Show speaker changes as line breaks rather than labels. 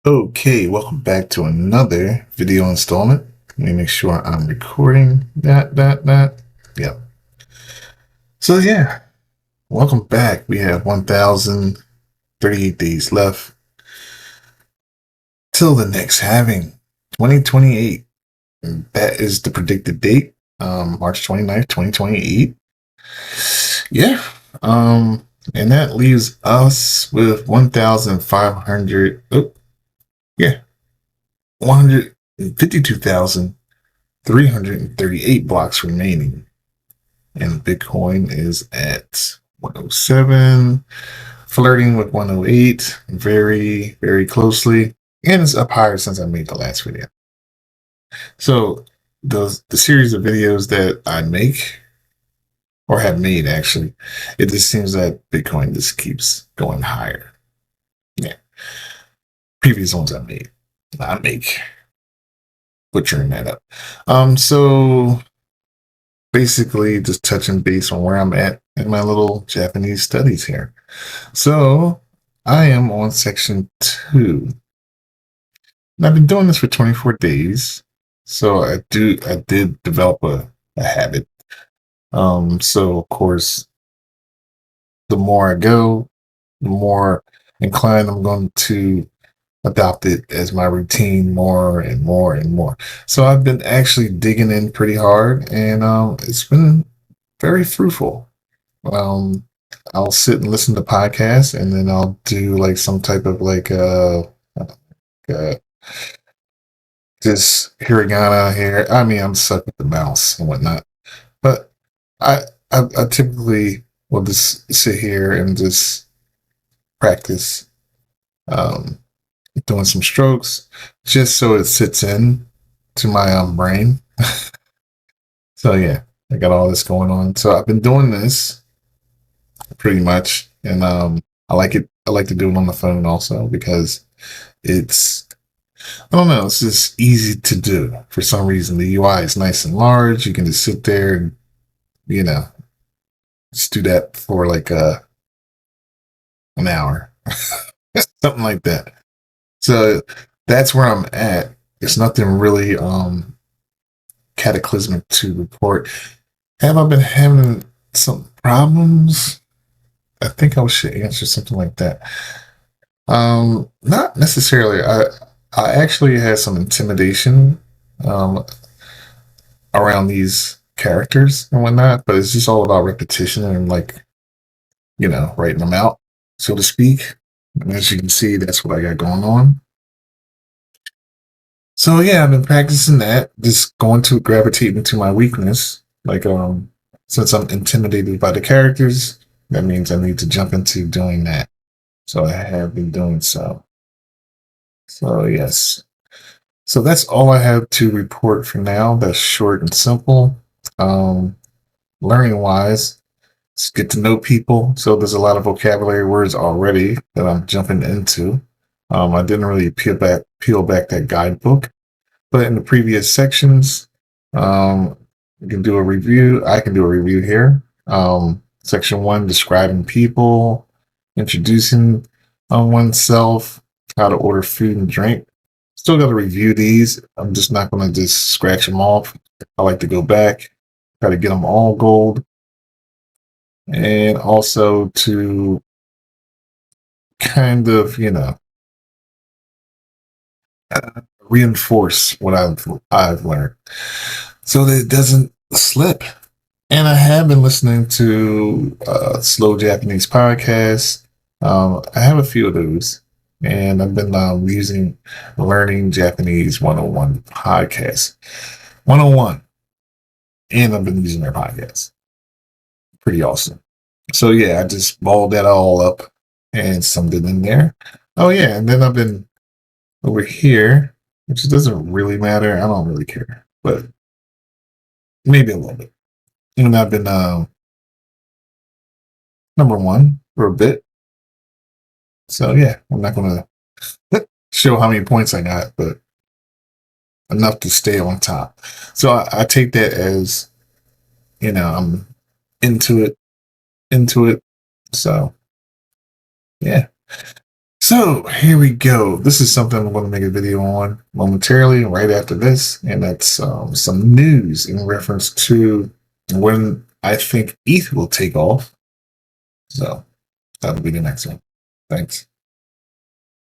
Okay, welcome back to another video installment. Let me make sure I'm recording that. Yep. So yeah, welcome back. We have 1,038 days left till the next halving, 2028. And that is the predicted date, March 29th, 2028. Yeah. And that leaves us with 1,500. Oh, yeah, 152,338 blocks remaining. And Bitcoin is at 107, flirting with 108 very, very closely. And it's up higher since I made the last video. So the series of videos that I make or have made actually, it just seems that Bitcoin just keeps going higher. Yeah. Previous ones I make butchering that up. So basically just touching base on where I'm at in my little Japanese studies here. So I am on section 2. And I've been doing this for 24 days. So I did develop a habit. So of course, the more I go, the more inclined I'm going to adopt it as my routine more and more and more. So I've been actually digging in pretty hard, and it's been very fruitful. Um, I'll sit and listen to podcasts, and then I'll do like some type of uh just hiragana here. I mean, I'm stuck with the mouse and whatnot, but I, I typically will just sit here and just practice um, doing some strokes, just so it sits in to my brain. So yeah, I got all this going on. So I've been doing this pretty much, and I like it. I like to do it on the phone also because it's I don't know, it's just easy to do for some reason. The UI is nice and large. You can just sit there and you know just do that for like an hour, something like that. So that's where I'm at. It's nothing really cataclysmic to report. Have I been having some problems? I think I should answer something like that. Not necessarily. I actually had some intimidation um, around these characters and whatnot, but it's just all about repetition and like writing them out, so to speak. And as you can see, that's what I got going on. So yeah, I've been practicing that, just going to gravitating to my weakness. Like since I'm intimidated by the characters, that means I need to jump into doing that. So I have been doing so. So yes. So that's all I have to report for now. That's short and simple. Um, learning wise, it's get to know people. So there's a lot of vocabulary words already that I'm jumping into. I didn't really peel back that guidebook, but in the previous sections, you can do a review. I can do a review here. Section 1, describing people, introducing oneself, how to order food and drink. Still got to review these. I'm just not going to just scratch them off. I like to go back, try to get them all gold, and also to kind of, reinforce what I've learned so that it doesn't slip. And I have been listening to slow Japanese podcasts. I have a few of those, and I've been using Learning Japanese 101 podcast. 101, and I've been using their podcast. Pretty awesome. So yeah, I just balled that all up and summed it in there. Oh yeah, and then I've been over here, which doesn't really matter. I don't really care, but maybe a little bit. And I've been number one for a bit. So yeah, I'm not gonna show how many points I got, but enough to stay on top. So I take that as I'm into it. So yeah. So here we go. This is something I'm going to make a video on momentarily right after this, and that's some news in reference to when I think ETH will take off. So that'll be the next one. Thanks.